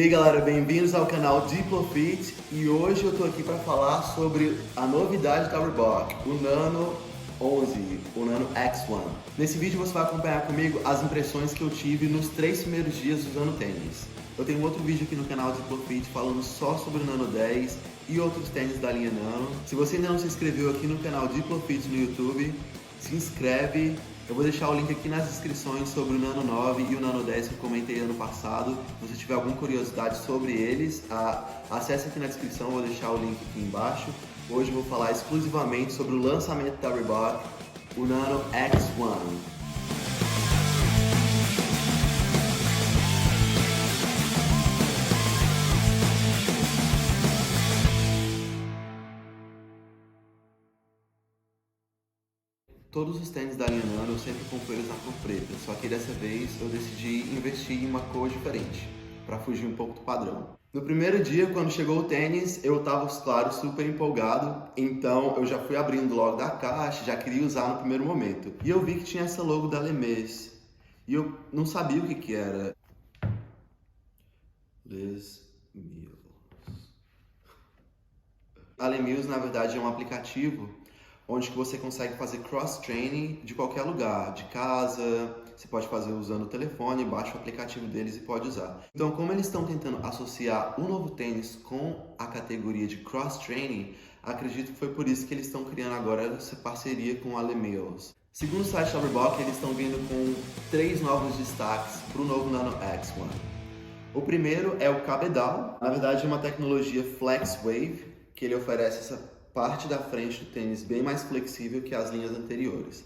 E aí galera, bem-vindos ao canal Diplofit e hoje eu tô aqui para falar sobre a novidade da Reebok, o Nano 11, o Nano X1. Nesse vídeo você vai acompanhar comigo as impressões que eu tive nos 3 primeiros dias usando tênis. Eu tenho outro vídeo aqui no canal Diplofit falando só sobre o Nano 10 e outros tênis da linha Nano. Se você ainda não se inscreveu aqui no canal Diplofit no YouTube, se inscreve. Eu vou deixar o link aqui nas descrições sobre o Nano 9 e o Nano 10 que eu comentei ano passado. Se você tiver alguma curiosidade sobre eles, acesse aqui na descrição, eu vou deixar o link aqui embaixo. Hoje eu vou falar exclusivamente sobre o lançamento da Reebok, o Nano X1. Todos os tênis da linha Nano eu sempre compro eles na cor preta, só que dessa vez eu decidi investir em uma cor diferente, para fugir um pouco do padrão. No primeiro dia, quando chegou o tênis, eu tava, claro, super empolgado, então eu já fui abrindo logo da caixa, já queria usar no primeiro momento. E eu vi que tinha essa logo da Les e eu não sabia o que era. Les Mills. A Les Mills, na verdade, é um aplicativo onde que você consegue fazer cross-training de qualquer lugar, de casa, você pode fazer usando o telefone, baixa o aplicativo deles e pode usar. Então, como eles estão tentando associar o novo tênis com a categoria de cross-training, acredito que foi por isso que eles estão criando agora essa parceria com a Les Mills. Segundo o site da Reebok, eles estão vindo com 3 novos destaques para o novo Nano X1. O primeiro é o cabedal, na verdade é uma tecnologia Flex Wave, que ele oferece essa parte da frente do tênis bem mais flexível que as linhas anteriores.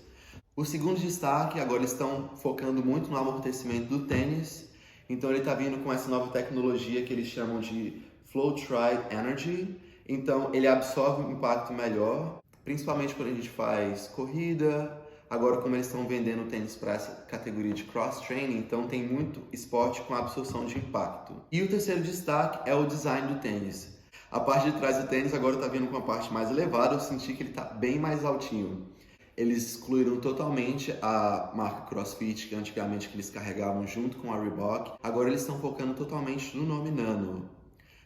O segundo destaque, agora eles estão focando muito no amortecimento do tênis, então ele está vindo com essa nova tecnologia que eles chamam de Flow Tride Energy, então ele absorve um impacto melhor, principalmente quando a gente faz corrida. Agora, como eles estão vendendo tênis para essa categoria de cross-training, então tem muito esporte com absorção de impacto. E o terceiro destaque é o design do tênis. A parte de trás do tênis agora está vindo com uma parte mais elevada, eu senti que ele está bem mais altinho. Eles excluíram totalmente a marca CrossFit, que antigamente que eles carregavam junto com a Reebok. Agora eles estão focando totalmente no nome Nano.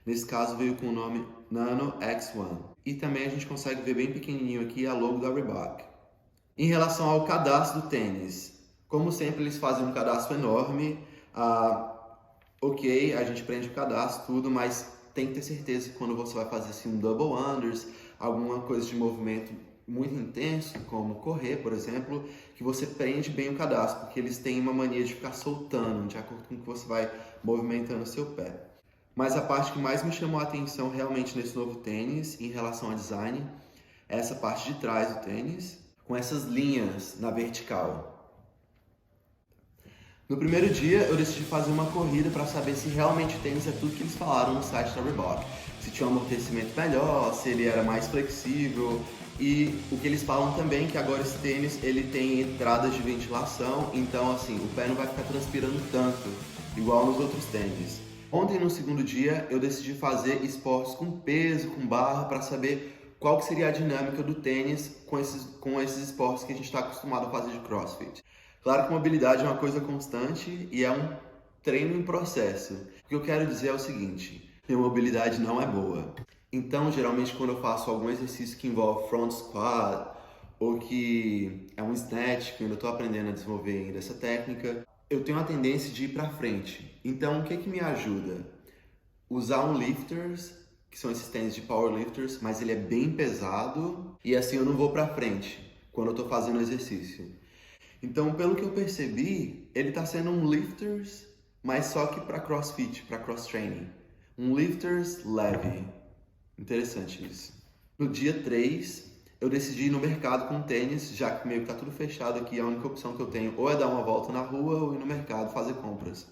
Nesse caso veio com o nome Nano X1. E também a gente consegue ver bem pequenininho aqui a logo da Reebok. Em relação ao cadastro do tênis, como sempre eles fazem um cadastro enorme. Ok, a gente prende o cadastro, tudo, mas tem que ter certeza que quando você vai fazer assim, um double unders, alguma coisa de movimento muito intenso, como correr, por exemplo, que você prende bem o cadastro, porque eles têm uma mania de ficar soltando, de acordo com o que você vai movimentando o seu pé. Mas a parte que mais me chamou a atenção realmente nesse novo tênis, em relação ao design, é essa parte de trás do tênis, com essas linhas na vertical. No primeiro dia, eu decidi fazer uma corrida para saber se realmente o tênis é tudo que eles falaram no site da Reebok. Se tinha um amortecimento melhor, se ele era mais flexível. E o que eles falam também é que agora esse tênis ele tem entradas de ventilação, então assim, o pé não vai ficar transpirando tanto, igual nos outros tênis. Ontem, no segundo dia, eu decidi fazer esportes com peso, com barra, para saber qual que seria a dinâmica do tênis com esses esportes que a gente está acostumado a fazer de CrossFit. Claro que mobilidade é uma coisa constante e é um treino em processo. O que eu quero dizer é o seguinte: minha mobilidade não é boa. Então, geralmente, quando eu faço algum exercício que envolve front squat ou que é um snatch, que eu ainda estou aprendendo a desenvolver ainda essa técnica, eu tenho a tendência de ir para frente. Então, o que me ajuda? Usar um lifters, que são esses tênis de powerlifters, mas ele é bem pesado e assim eu não vou para frente quando eu estou fazendo o exercício. Então, pelo que eu percebi, ele está sendo um lifters, mas só que para CrossFit, para cross-training. Um lifters leve. Interessante isso. No dia 3, eu decidi ir no mercado com tênis, já que meio que está tudo fechado aqui, a única opção que eu tenho ou é dar uma volta na rua ou ir no mercado fazer compras.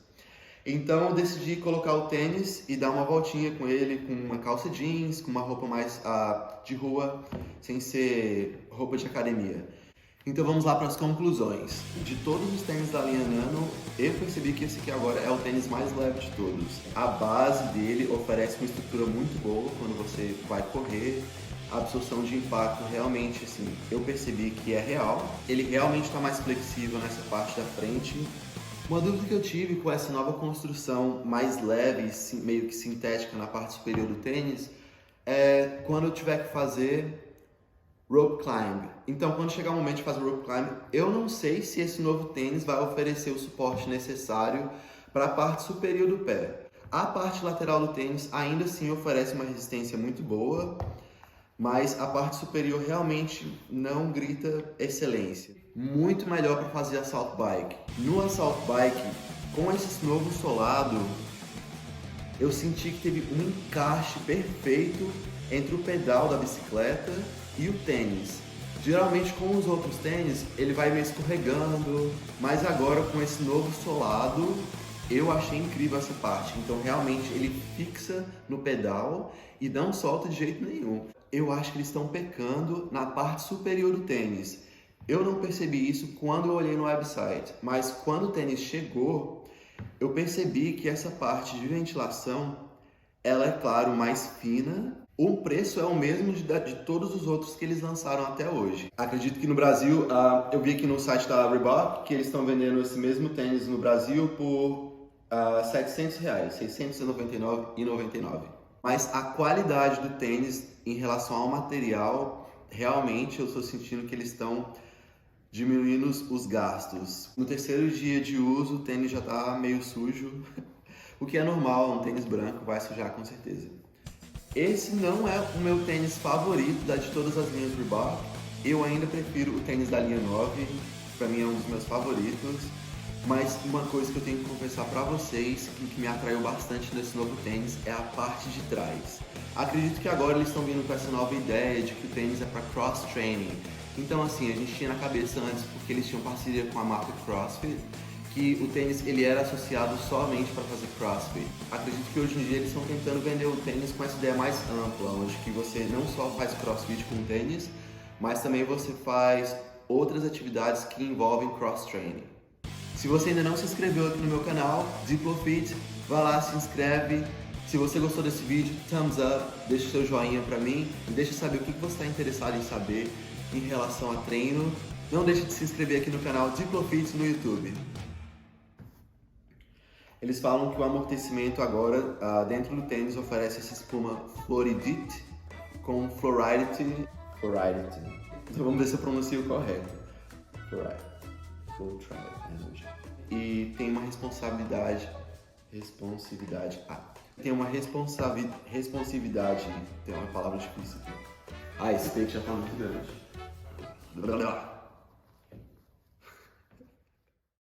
Então, eu decidi colocar o tênis e dar uma voltinha com ele, com uma calça jeans, com uma roupa mais de rua, sem ser roupa de academia. Então vamos lá para as conclusões. De todos os tênis da linha Nano, eu percebi que esse aqui agora é o tênis mais leve de todos. A base dele oferece uma estrutura muito boa quando você vai correr. A absorção de impacto realmente, assim, eu percebi que é real. Ele realmente está mais flexível nessa parte da frente. Uma dúvida que eu tive com essa nova construção mais leve, meio que sintética na parte superior do tênis, é quando eu tiver que fazer rope climb. Então, quando chegar o momento de fazer rope climb, eu não sei se esse novo tênis vai oferecer o suporte necessário para a parte superior do pé. A parte lateral do tênis ainda assim oferece uma resistência muito boa, mas a parte superior realmente não grita excelência. Muito melhor para fazer assault bike. No assault bike, com esse novo solado, eu senti que teve um encaixe perfeito entre o pedal da bicicleta e o tênis. Geralmente com os outros tênis ele vai meio escorregando, mas agora com esse novo solado eu achei incrível essa parte. Então realmente ele fixa no pedal e não solta de jeito nenhum. Eu acho que eles estão pecando na parte superior do tênis. Eu não percebi isso quando eu olhei no website, mas quando o tênis chegou, eu percebi que essa parte de ventilação, ela é claro mais fina. O preço é o mesmo de todos os outros que eles lançaram até hoje. Acredito que no Brasil, eu vi aqui no site da Reebok que eles estão vendendo esse mesmo tênis no Brasil por R$700, R$ 699,99. Mas a qualidade do tênis em relação ao material, realmente eu estou sentindo que eles estão diminuindo os gastos. No terceiro dia de uso, o tênis já está meio sujo, o que é normal, um tênis branco vai sujar com certeza. Esse não é o meu tênis favorito de todas as linhas Reebok. Eu ainda prefiro o tênis da linha 9, para mim é um dos meus favoritos. Mas uma coisa que eu tenho que confessar para vocês, que me atraiu bastante nesse novo tênis, é a parte de trás. Acredito que agora eles estão vindo com essa nova ideia de que o tênis é para cross-training. Então assim, a gente tinha na cabeça antes, porque eles tinham parceria com a marca CrossFit, que o tênis ele era associado somente para fazer CrossFit. Acredito que hoje em dia eles estão tentando vender o tênis com essa ideia mais ampla, onde que você não só faz CrossFit com o tênis, mas também você faz outras atividades que envolvem cross-training. Se você ainda não se inscreveu aqui no meu canal, Diplofit, vai lá, se inscreve. Se você gostou desse vídeo, thumbs up, deixa seu joinha pra mim e deixa saber o que você está interessado em saber em relação a treino. Não deixe de se inscrever aqui no canal Diplofit no YouTube. Eles falam que o amortecimento agora, dentro do tênis, oferece essa espuma Floridit com Floridity. Então vamos ver se eu pronuncio correto. E tem uma responsividade. Tem uma responsividade. Tem uma palavra difícil aqui. Esse take já tá muito grande.